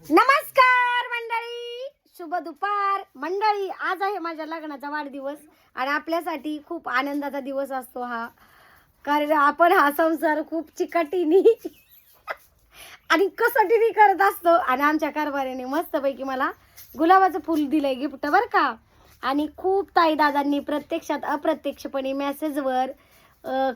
नमस्कार मंडळी, शुभ दुपार मंडळी. आज आहे माझ्या लग्नाचा वाढदिवस आणि आपल्यासाठी खूप आनंदाचा दिवस असतो हा. कारण आपण हा संसार खूप चिकाटीने आणि कसोटीने करत असतो. आणि आमच्या कारभारीने मस्तपैकी मला गुलाबाचं फुल दिलंय गिफ्ट बरं का. आणि खूप ताई दादांनी प्रत्यक्षात अप्रत्यक्षपणे मेसेजवर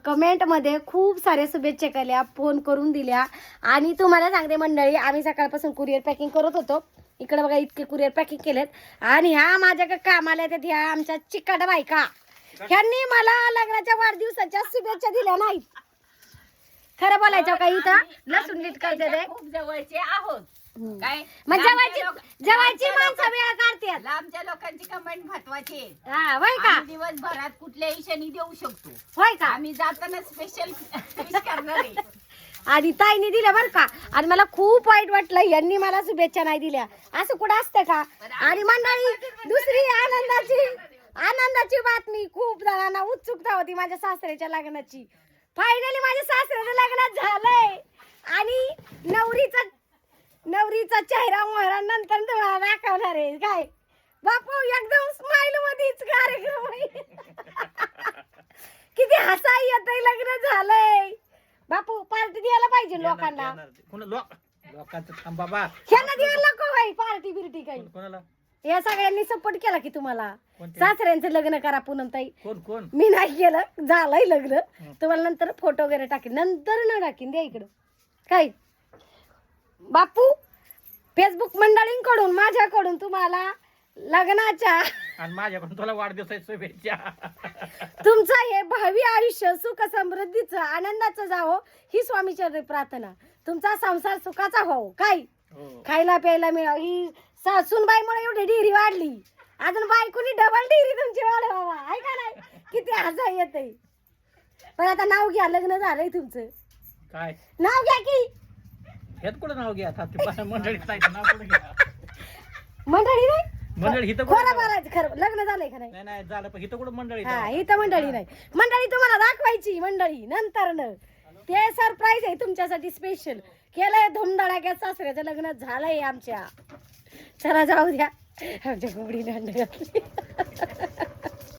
कमेंटमध्ये खूप साऱ्या शुभेच्छा केल्या, फोन करून दिल्या. आणि तुम्हाला सांगते मंडळी, आम्ही सकाळपासून कुरिअर पॅकिंग करत होतो. इकडे बघा इतके कुरिअर पॅकिंग केलेत. आणि ह्या माझ्या कामाला येतात ह्या आमच्या चिकाट बायका. ह्यांनी मला लग्नाच्या वाढदिवसाच्या शुभेच्छा दिल्या नाहीत. खरं बोलायचं का, इथं लसूण नीट करते ते खूप जवळचे आहोत. काय मग जवायची माणसं वेळ काढतात. लांबच्या लोकांची कमेंट महत्वाची आहे. हा होय का, आम्ही दिवसभरात कुठल्याही क्षणी देऊ शकतो. होय का. आम्ही जाताना स्पेशल करणार आहे. आणि ताईने दिल्या बरं का. आणि मला खूप वाईट वाटलं, यांनी मला शुभेच्छा नाही दिल्या. असं कुठं असतं का. आणि मंडळी दुसरी आनंदाची बातमी, खूप जणांना उत्सुकता होती माझ्या सासऱ्याच्या लग्नाची. फायनली माझ्या सासऱ्याचं लग्न झालंय. आणि नवरीचा चेहरा मोहरा नंतर तुम्हाला दाखवणार आहे. काय बापू, एकदम स्माइल मध्येच कार्यक्रम आहे. किती हसा येतंय, लग्न झालंय. बापू पार्टी द्यायला पाहिजे लोकांना. लोकांचं थांब बाबा, ह्यांना द्यायला नको बाई पार्टी बिर्टी काही. कोणाला या सगळ्यांनी सपोर्ट केला की तुम्हाला. सासऱ्यांचं लग्न करा पूनमताई. कोण मी नाही केलं, झालंय लग्न. तुम्हाला नंतर फोटो वगैरे टाकेन, नंतर न टाकीन. द्या इकडं काय बापू. फेसबुक मंडळींकडून माझ्याकडून तुम्हाला लग्नाच्या आणि माझ्याकडून तुला वाढदिवसाच्या शुभेच्छा. तुमचं हे भावी आयुष्य सुख समृद्धीचं आनंदाचं जावो ही स्वामीचरणी प्रार्थना. तुमचा संसार सुखाचा हो. काय खायला प्यायला मिळावं. ही सासूनबाईमुळे एवढी डिरी वाढली, अजून बायकोनी डबल डिरी तुमची वाढवावा. आहे का नाही. किती हसा येते. पण आता नाव घ्या, लग्न झालंय तुमचं. काय नाव घ्या की. हेच कुठं नाव घ्या. मंडळीत जायचं नाव कुठं घ्या. मंडळी नाही, मंडळी हिथं खरं बोलायचं. खरं लग्न झालंय का नाही. नाही झालं, पण हिथं कुठं मंडळी. हा, इथं मंडळी नाही. मंडळी तुम्हाला दाखवायची मंडळी नंतर न. ते सरप्राईज आहे तुमच्यासाठी स्पेशल. केलंय धुमधडाक्यात सासऱ्याचं लग्न झालंय आमच्या. चला जाऊ द्या, आमच्या घुगडी नांड घातली.